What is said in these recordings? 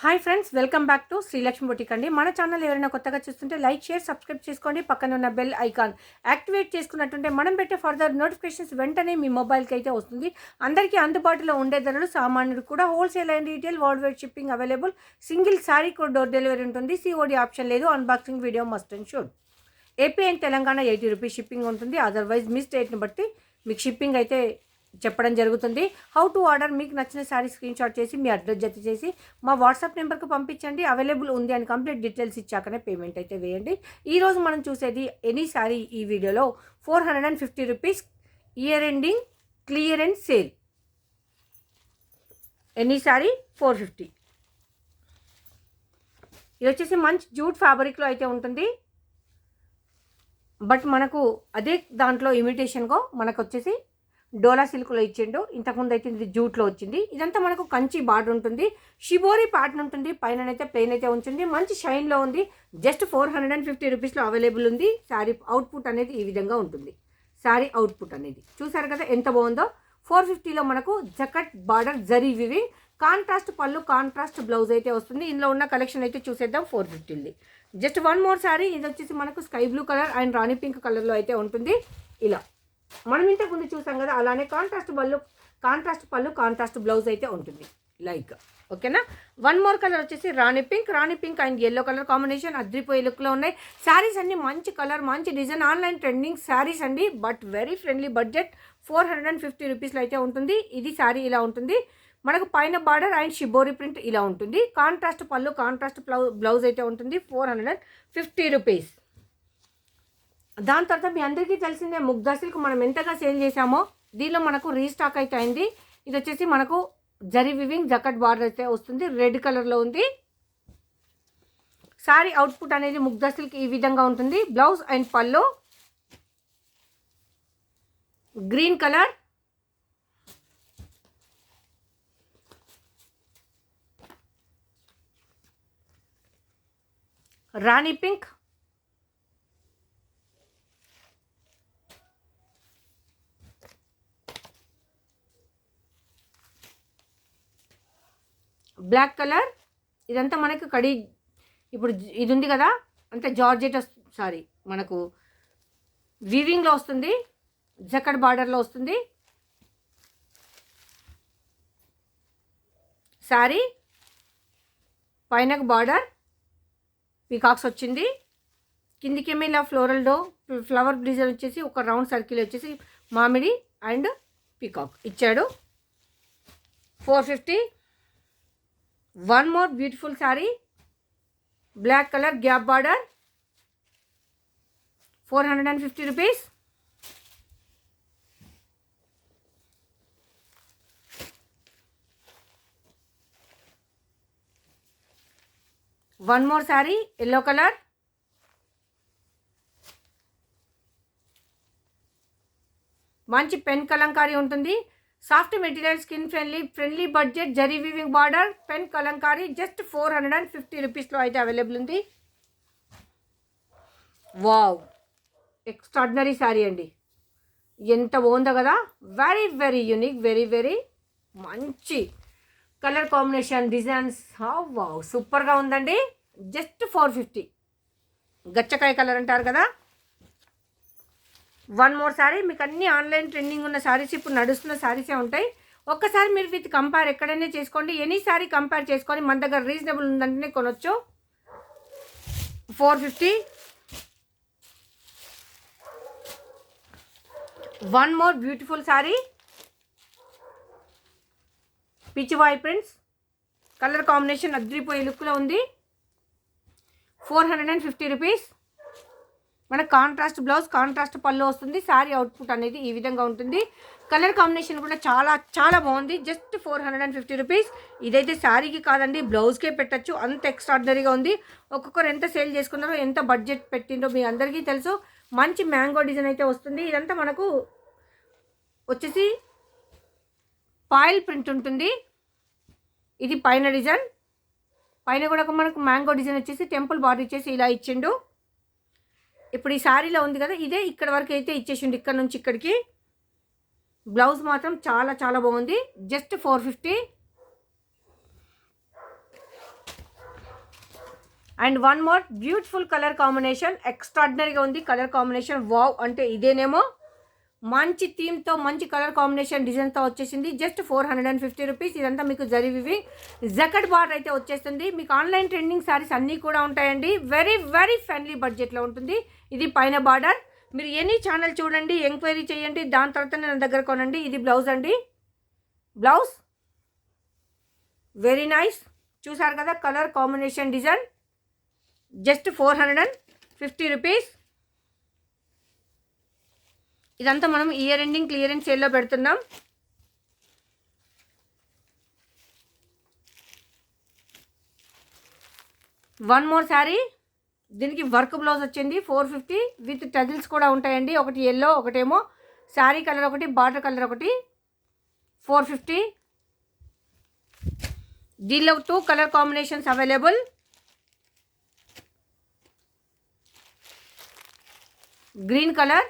Hi friends, welcome back to Srilakshmi boutique అండి. మన channel ఎవరైనా కొత్తగా చూస్తుంటే లైక్, షేర్, సబ్స్క్రైబ్ చేసుకోండి. పక్కన ఉన్న బెల్ ఐకాన్ యాక్టివేట్ చేసుకున్నట్టుంటే మనం పెట్టే ఫర్దర్ నోటిఫికేషన్స్ వెంటనే మీ మొబైల్కి అయితే వస్తుంది. అందరికీ అందుబాటులో ఉండే ధరలు, సామాన్యుడు కూడా wholesale and retail world wide shipping available. Single sorry కూడా డోర్ డెలివరీ ఉంటుంది. సిఓడి ఆప్షన్ లేదు. Unboxing video must and should. AP and Telangana 80 rupees shipping ఉంటుంది. అదర్వైజ్ మీ స్టేట్ని బట్టి మీకు షిప్పింగ్ అయితే చెప్పడం జరుగుతుంది. హౌ టు ఆర్డర్, మీకు నచ్చిన శారీ స్క్రీన్ షాట్ చేసి మీ అడ్రస్ జత చేసి మా వాట్సాప్ నెంబర్కి పంపించండి. అవైలబుల్ ఉంది అని కంప్లీట్ డీటెయిల్స్ ఇచ్చాకనే పేమెంట్ అయితే వేయండి. ఈరోజు మనం చూసేది ఎనీ శారీ. ఈ వీడియోలో 450 rupees year ending clearance sale. Any sari 450. ఇది వచ్చేసి మంచి జూట్ ఫ్యాబ్రిక్లో అయితే ఉంటుంది. బట్ మనకు అదే దాంట్లో ఇమిటేషన్గా మనకు వచ్చేసి డోలా సిల్క్లో ఇచ్చిండు. ఇంతకుముందు అయితే ఇది జూట్లో వచ్చింది. ఇదంతా మనకు కంచి బార్డర్ ఉంటుంది. షిబోరి ప్యాటర్న్ ఉంటుంది. పైన అయితే ప్లెయిన్ అయితే ఉంటుంది. మంచి షైన్లో ఉంది. జస్ట్ 450 రూపీస్లో అవైలబుల్ ఉంది. శారీ అవుట్పుట్ అనేది ఈ విధంగా ఉంటుంది. శారీ అవుట్పుట్ అనేది చూసారు కదా ఎంత బాగుందో. 450లో మనకు జకట్ బార్డర్ జరీ వివింగ్, కాంట్రాస్ట్ పళ్ళు, కాంట్రాస్ట్ బ్లౌజ్ అయితే వస్తుంది. ఇందులో ఉన్న కలెక్షన్ అయితే చూసేద్దాం. 450. Just one more sari. ఇది వచ్చేసి మనకు sky blue colour and Rani pink కలర్లో అయితే ఉంటుంది. ఇలా మనం ఇంతకు ముందు చూసాం కదా, అలానే కాంట్రాస్ట్ పళ్ళు, కాంట్రాస్ట్ బ్లౌజ్ అయితే ఉంటుంది. లైక్ ఓకేనా. వన్ మోర్ కలర్ వచ్చేసి rani pink and yellow colour combination అద్రిపోయే లుక్లో ఉన్నాయి. శారీస్ అన్ని మంచి కలర్, మంచి డిజైన్, ఆన్లైన్ ట్రెండింగ్ శారీస్ అండి. But very friendly budget. 450 రూపీస్లో అయితే ఉంటుంది. ఇది శారీ ఇలా ఉంటుంది. మనకు పైన బార్డర్ అండ్ షిబోరి ప్రింట్ ఇలా ఉంటుంది. కాంట్రాస్ట్ పళ్ళు, కాంట్రాస్ట్ బ్లౌజ్ అయితే ఉంటుంది. 450 రూపీస్. దాని తర్వాత మీ అందరికీ తెలిసిందే ముగ్ధా సిల్క్ మనం ఎంతగా సేల్ చేసామో. దీనిలో మనకు రీస్టాక్ అయితే అయింది. ఇది వచ్చేసి మనకు జరీ వివింగ్ జకట్ బార్డర్ అయితే వస్తుంది. రెడ్ కలర్లో ఉంది. శారీ అవుట్పుట్ అనేది ముగ్ధా సిల్క్ ఈ విధంగా ఉంటుంది. బ్లౌజ్ అండ్ పళ్ళు గ్రీన్ కలర్, రాణి పింక్, బ్లాక్ కలర్. ఇదంతా మనకు కడి, ఇప్పుడు ఇది ఉంది కదా, అంతే జార్జెట్ సారీ మనకు వీవింగ్లో వస్తుంది. జకట్ బార్డర్లో వస్తుంది. శారీ పైనకు బార్డర్ పీకాక్స్ వచ్చింది. కిందికేమో ఇలా ఫ్లవర్ డిజైన్ వచ్చేసి ఒక రౌండ్ సర్కిల్ వచ్చేసి మామిడి అండ్ పీకాక్ ఇచ్చాడు. 450. One more beautiful sari, black colour gap border, 450 rupees. One more sari yellow colour, మంచి పెన్ కలంకారీ ఉంటుంది. Soft material, skin friendly budget, zari weaving border, pen Kalamkari. Just 450 రూపీస్లో అయితే అవైలబుల్ ఉంది. వావ్, ఎక్స్ట్రాడినరీ శారీ అండి. ఎంత బాగుందో కదా. వెరీ వెరీ యూనిక్, వెరీ మంచి కలర్ కాంబినేషన్, డిజైన్స్. వావ్, సూపర్గా ఉందండి. జస్ట్ 450. గచ్చకాయ కలర్ అంటారు కదా. One more sari. మీకు అన్ని ఆన్లైన్ ట్రెండింగ్ ఉన్న శారీస్, ఇప్పుడు నడుస్తున్న శారీసే ఉంటాయి. ఒక్కసారి మీరు విత్ కంపేర్ ఎక్కడైనా చేసుకోండి. ఎనీ శారీ కంపేర్ చేసుకొని మన దగ్గర రీజనబుల్ ఉందంటేనే కొనొచ్చు. 450. One more beautiful sari, పిచ్చివాయి prints colour combination అద్రిపోయే లుక్లో ఉంది. 450 రూపీస్. మన కాంట్రాస్ట్ బ్లౌజ్, కాంట్రాస్ట్ పళ్ళు వస్తుంది. శారీ అవుట్పుట్ అనేది ఈ విధంగా ఉంటుంది. కలర్ కాంబినేషన్ కూడా చాలా బాగుంది. Just 450 rupees. ఇదైతే శారీకి కాదండి, బ్లౌజ్కే పెట్టచ్చు, అంత ఎక్స్ట్రాడినరీగా ఉంది. ఒక్కొక్కరు ఎంత సేల్ చేసుకున్నారో, ఎంత బడ్జెట్ పెట్టిండో మీ అందరికీ తెలుసు. మంచి మ్యాంగో డిజైన్ అయితే వస్తుంది. ఇదంతా మనకు వచ్చేసి పాయిల్ ప్రింట్ ఉంటుంది. ఇది పైన డిజైన్, పైన కూడా మనకు మ్యాంగో డిజైన్ వచ్చేసి టెంపుల్ బాడీ ఇచ్చేసి ఇలా ఇచ్చిండు. ఇప్పుడు ఈ శారీలో ఉంది కదా, ఇదే ఇక్కడ వరకు అయితే ఇచ్చేసిండు, ఇక్కడ నుంచి ఇక్కడికి. బ్లౌజ్ మాత్రం చాలా బాగుంది. Just 450. And one more beautiful colour combination, ఎక్స్ట్రాడినరీగా ఉంది కలర్ కాంబినేషన్. వావ్ అంటే ఇదేనేమో మంచి థీమ్తో మంచి కలర్ కాంబినేషన్ డిజైన్తో వచ్చేసింది. Just 450 rupees. ఇదంతా మీకు జరివి జకట్ బార్డర్ అయితే వచ్చేస్తుంది. మీకు ఆన్లైన్ ట్రెండింగ్ శారీస్ అన్నీ కూడా ఉంటాయండి. వెరీ వెరీ ఫ్రెండ్లీ బడ్జెట్లో ఉంటుంది. ఇది పైన బార్డర్. మీరు ఎనీ ఛానల్ చూడండి, ఎంక్వైరీ చేయండి, దాని తర్వాత నా దగ్గర కొనండి. ఇది బ్లౌజ్ అండి. Blouse very nice. చూసారు కదా colour combination design. Just 450 rupees. ఇదంతా మనం ఇయర్ ఎండింగ్ క్లియరెన్స్ సేల్లో పెడుతున్నాం. One more sari. దీనికి వర్క్ బ్లౌజ్ వచ్చింది. 450 విత్ టజిల్స్ కూడా ఉంటాయండి. ఒకటి ఎల్లో, ఒకటేమో శారీ కలర్, ఒకటి బార్డర్ కలర్, ఒకటి 450. దీనిలో 2 colour combinations available. Green colour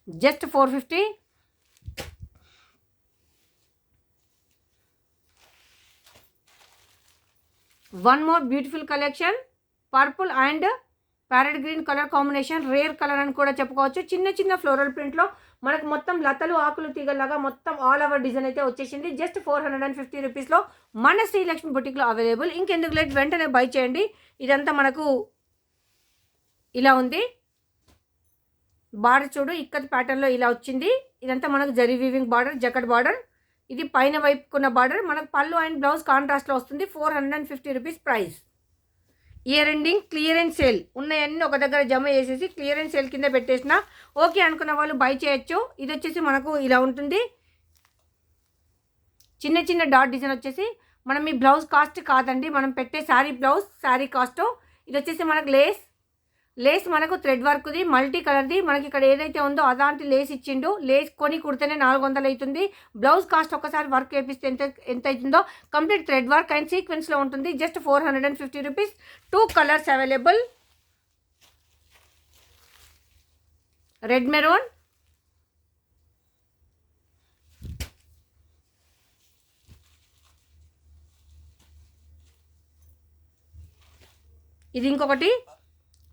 just 450. One more beautiful collection, purple and parrot green colour combination. Rare colour అని కూడా చెప్పుకోవచ్చు. చిన్న చిన్న ఫ్లోరల్ ప్రింట్లో మనకు మొత్తం లతలు, ఆకులు, తీగలాగా మొత్తం ఆల్ ఓవర్ డిజైన్ అయితే వచ్చేసింది. జస్ట్ 450 రూపీస్లో మన శ్రీలక్ష్మి బుటిక్లో అవైలబుల్. ఇంకెందుకు లేట్, వెంటనే బై చేయండి. ఇదంతా మనకు ఇలా ఉంది. బార్డర్ చూడు, ఇక్కత్ ప్యాటర్న్లో ఇలా వచ్చింది. ఇదంతా మనకు జరీ వీవింగ్ బార్డర్, జకట్ బార్డర్. ఇది పైన వైపుకున్న బార్డర్. మనకు పళ్ళు అండ్ బ్లౌజ్ కాంట్రాస్ట్లో వస్తుంది. 450 rupees price. Year ending clearance sale. ఉన్నాయన్నీ ఒక దగ్గర జమ చేసేసి క్లియరెన్స్ సేల్ కింద పెట్టేసిన. ఓకే అనుకున్న వాళ్ళు బై చేయొచ్చు. ఇది వచ్చేసి మనకు ఇలా ఉంటుంది. చిన్న చిన్న డాట్ డిజైన్ వచ్చేసి మనం ఈ బ్లౌజ్ కాస్ట్ కాదండి, మనం పెట్టే శారీ బ్లౌజ్, శారీ కాస్ట్. ఇది వచ్చేసి మనకు లేస్ మనకు థ్రెడ్ వర్క్ది, మల్టీ కలర్ది. మనకి ఇక్కడ ఏదైతే ఉందో అలాంటి లేస్ ఇచ్చిండు. లేస్ కొని కుడితేనే 400 అవుతుంది. బ్లౌజ్ కాస్ట్ ఒకసారి వర్క్ వేపిస్తే ఎంత అవుతుందో కంప్లీట్ థ్రెడ్ వర్క్ అండ్ సీక్వెన్స్లో ఉంటుంది. Just 450 rupees. 2 colours available. Red maroon, ఇది ఇంకొకటి.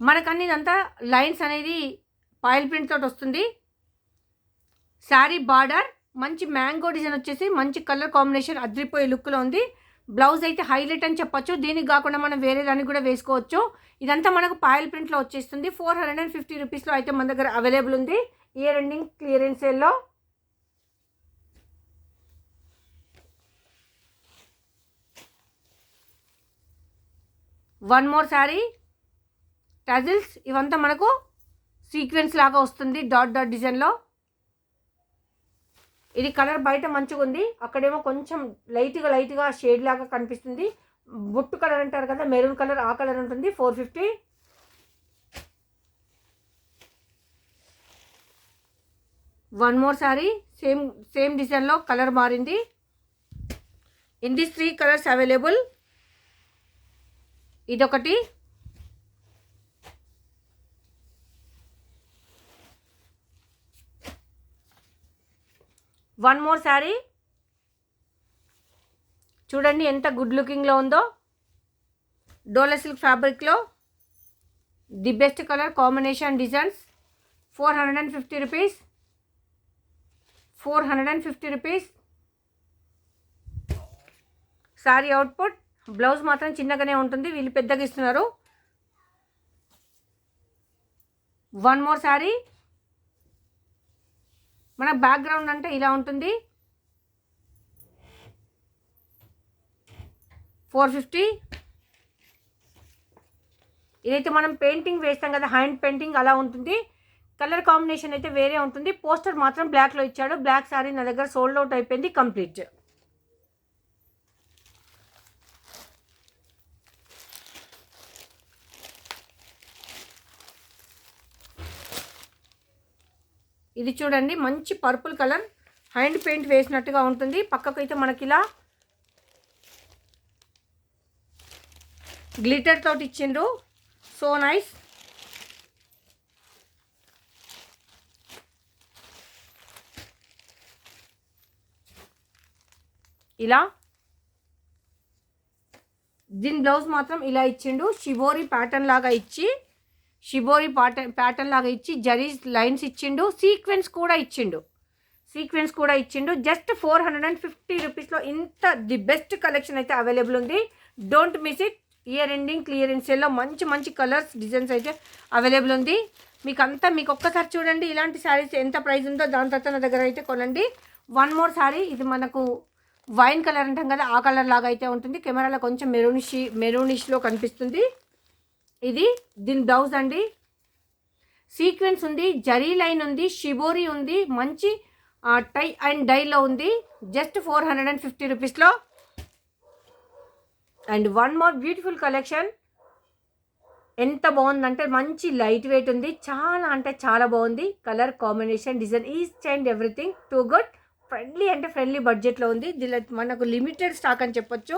మనకన్నీ ఇదంతా లైన్స్ అనేది పాయిల్ ప్రింట్ తోటి వస్తుంది. శారీ బార్డర్ మంచి మ్యాంగో డిజైన్ వచ్చేసి మంచి కలర్ కాంబినేషన్ అద్రిపోయే లుక్లో ఉంది. బ్లౌజ్ అయితే హైలైట్ అని చెప్పొచ్చు. దీనికి కాకుండా మనం వేరే దానికి కూడా వేసుకోవచ్చు. ఇదంతా మనకు పాయిల్ ప్రింట్లో వచ్చేస్తుంది. 450 రూపీస్లో అయితే మన దగ్గర అవైలబుల్ ఉంది. ఇయర్ ఎండింగ్ క్లియరెన్స్ సేల్లో. One more sari, tassels. ఇవంతా మనకు సీక్వెన్స్ లాగా వస్తుంది డాట్ డాట్ డిజైన్లో. ఇది కలర్ బయట మంచిగా ఉంది, అక్కడేమో కొంచెం లైట్గా షేడ్ లాగా కనిపిస్తుంది. బొట్టు కలర్ అంటారు కదా, మెరూన్ కలర్, ఆ కలర్ ఉంటుంది. 450. వన్ మోర్ శారీ, సేమ్ డిజైన్లో కలర్ మారింది. In this 3 colours available. ఇదొకటి. వన్ మోర్ శారీ చూడండి ఎంత గుడ్ లుకింగ్లో ఉందో. డోలా సిల్క్ ఫ్యాబ్రిక్లో the best colour combination designs. 450 rupees. 450 rupees. Sari output. Blouse మాత్రం చిన్నగానే ఉంటుంది, వీళ్ళు పెద్దగా ఇస్తున్నారు. One more sari. మన బ్యాక్గ్రౌండ్ అంటే ఇలా ఉంటుంది. 450. ఇదైతే మనం పెయింటింగ్ వేస్తాం కదా, హ్యాండ్ పెయింటింగ్ అలా ఉంటుంది. కలర్ కాంబినేషన్ అయితే వేరే ఉంటుంది. పోస్టర్ మాత్రం బ్లాక్లో ఇచ్చాడు. బ్లాక్ శారీ నా దగ్గర సోల్డ్ అవుట్ అయిపోయింది కంప్లీట్. ఇది చూడండి మంచి పర్పుల్ కలర్, హ్యాండ్ పెయింట్ వేసినట్టుగా ఉంటుంది. పక్కకు అయితే మనకి ఇలా గ్లిటర్ తోటి ఇచ్చిండ్రు. So nice. ఇలా దీని బ్లౌజ్ మాత్రం ఇలా ఇచ్చిండు, షిబోరి ప్యాటర్న్ లాగా ఇచ్చి జరీ లైన్స్ ఇచ్చిండు, సీక్వెన్స్ కూడా ఇచ్చిండు. జస్ట్ 450 రూపీస్లో ఇంత ది బెస్ట్ కలెక్షన్ అయితే అవైలబుల్ ఉంది. Don't miss it. Year ending clearance సేల్లో మంచి కలర్స్ డిజైన్స్ అయితే అవైలబుల్ ఉంది. మీకు ఒక్కసారి చూడండి ఇలాంటి శారీస్ ఎంత ప్రైస్ ఉందో, దాని తర్వాత నా దగ్గర అయితే కొనండి. వన్ మోర్ శారీ, ఇది మనకు వైన్ కలర్ అంటాం కదా, ఆ కలర్ లాగా అయితే ఉంటుంది. కెమెరాలో కొంచెం మెరూనిష్లో కనిపిస్తుంది. ఇది దీని బ్లౌజ్ అండి. సీక్వెన్స్ ఉంది, జరీ లైన్ ఉంది, షిబోరి ఉంది, మంచి టై అండ్ డైలో ఉంది. జస్ట్ 450 రూపీస్లో. And one more beautiful collection. ఎంత బాగుందంటే మంచి లైట్ వెయిట్ ఉంది, చాలా అంటే చాలా బాగుంది. Colour combination, design, each and everything too good. Friendly బడ్జెట్లో ఉంది. దీనిలో మనకు లిమిటెడ్ స్టాక్ అని చెప్పొచ్చు.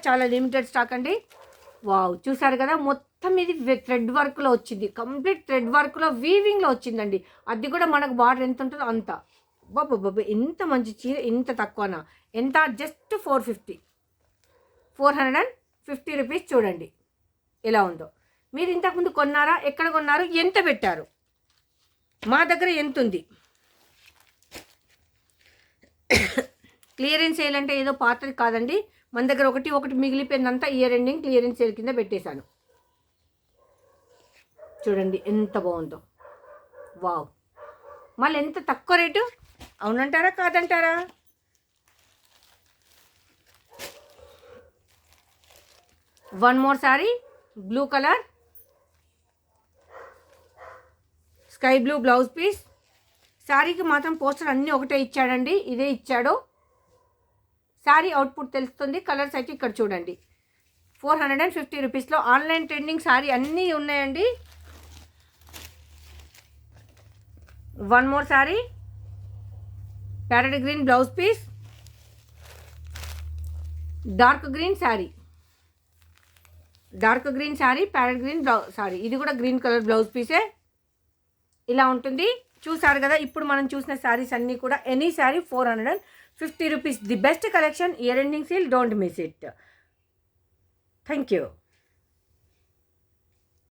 చాలా లిమిటెడ్ స్టాక్ అండి. వావ్, చూసారు కదా, మొత్తం ఇది థ్రెడ్ వర్క్లో వచ్చింది. కంప్లీట్ థ్రెడ్ వర్క్లో వీవింగ్లో వచ్చిందండి. అది కూడా మనకు బార్డర్ ఎంత ఉంటుందో అంత. బాబు ఎంత మంచి చీర, ఇంత తక్కువనా? ఎంత? Just 450 rupees. చూడండి ఎలా ఉందో. మీరు ఇంతకుముందు కొన్నారా? ఎక్కడ కొన్నారు? ఎంత పెట్టారు? మా దగ్గర ఎంత ఉంది? క్లియరెన్స్ సేల్ అంటే ఏదో పాతది కాదండి. మన దగ్గర ఒకటి మిగిలిపోయిందంతా ఇయర్ ఎండింగ్ క్లియరెన్స్ సేల్ కింద పెట్టేశాను. చూడండి ఎంత బాగుందో. వావ్, మళ్ళీ ఎంత తక్కువ రేటు. అవునంటారా కాదంటారా? One more sari, blue colour, sky blue blouse piece. శారీకి మాత్రం పోస్టర్ అన్నీ ఒకటే ఇచ్చాడండి, ఇదే ఇచ్చాడు. శారీ అవుట్పుట్ తెలుస్తుంది. కలర్స్ అయితే ఇక్కడ చూడండి. 450 రూపీస్లో ఆన్లైన్ ట్రెండింగ్ శారీ అన్నీ ఉన్నాయండి. One more sari, parrot green blouse piece, dark green sari, parrot green sari. ఇది కూడా గ్రీన్ కలర్ బ్లౌజ్ పీసే. ఇలా ఉంటుంది. చూసారు కదా, ఇప్పుడు మనం చూసిన శారీస్ అన్నీ కూడా any sari 450 rupees. The best collection, year ending sale. Don't miss it. Thank you.